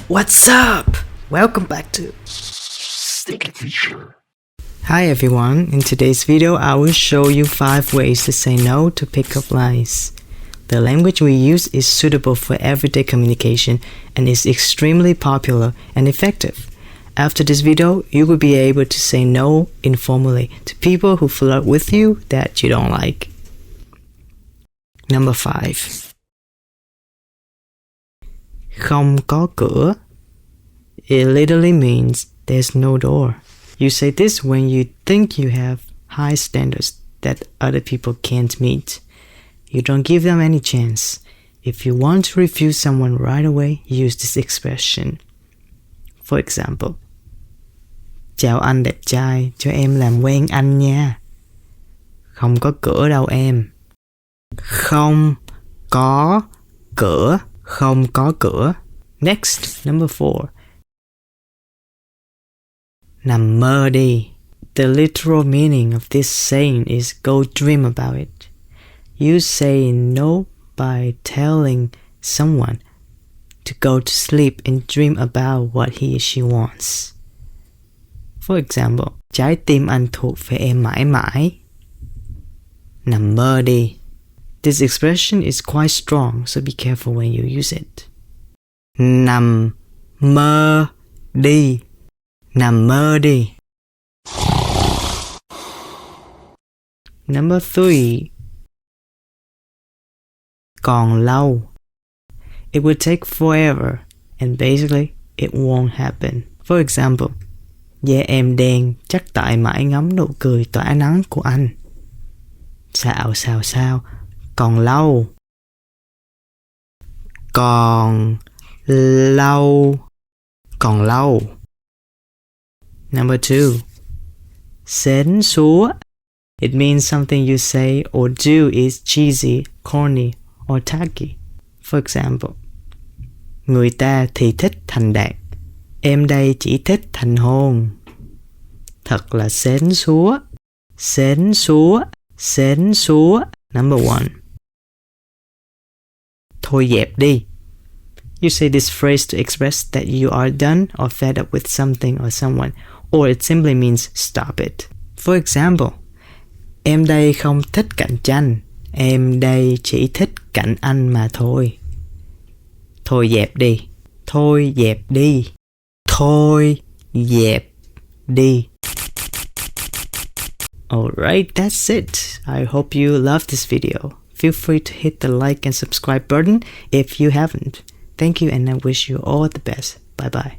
What's up? Welcome back to Sticky Teacher. Hi everyone, in today's video I will show you 5 ways to say no to pickup lines. The language we use is suitable for everyday communication and is extremely popular and effective. After this video, you will be able to say no informally to people who flirt with you that you don't like. Number 5. Không có cửa. It literally means there's no door. You say this when you think you have high standards that other people can't meet. You don't give them any chance. If you want to refuse someone right away, use this expression. For example, chào anh đẹp trai, cho em làm quen anh nha. Không có cửa đâu em. Không có cửa. Không có cửa. Next, number 4. Nằm mơ đi. The literal meaning of this saying is go dream about it. You say no by telling someone to go to sleep and dream about what he or she wants. For example, trái tim anh thuộc về em mãi mãi. Nằm mơ đi. This expression is quite strong, so be careful when you use it. Nằm mơ đi. Nằm mơ đi. Number 3. Còn lâu. It will take forever, and basically, it won't happen. For example, da em đen chắc tại mãi ngắm nụ cười tỏa nắng của anh. Sao, còn lâu. Còn lâu. Còn lâu. Number 2. Xến xúa. It means something you say or do is cheesy, corny, or tacky. For example, người ta thì thích thành đạt, em đây chỉ thích thành hôn. Thật là xến xúa. Xến xúa. Xến xúa. Number 1. Thôi dẹp đi. You say this phrase to express that you are done or fed up with something or someone, or it simply means stop it. For example, em đây không thích cạnh tranh, em đây chỉ thích cạnh anh mà thôi. Thôi dẹp đi. Thôi dẹp đi. Thôi dẹp đi. Alright, that's it. I hope you loved this video. Feel free to hit the like and subscribe button if you haven't. Thank you and I wish you all the best. Bye bye.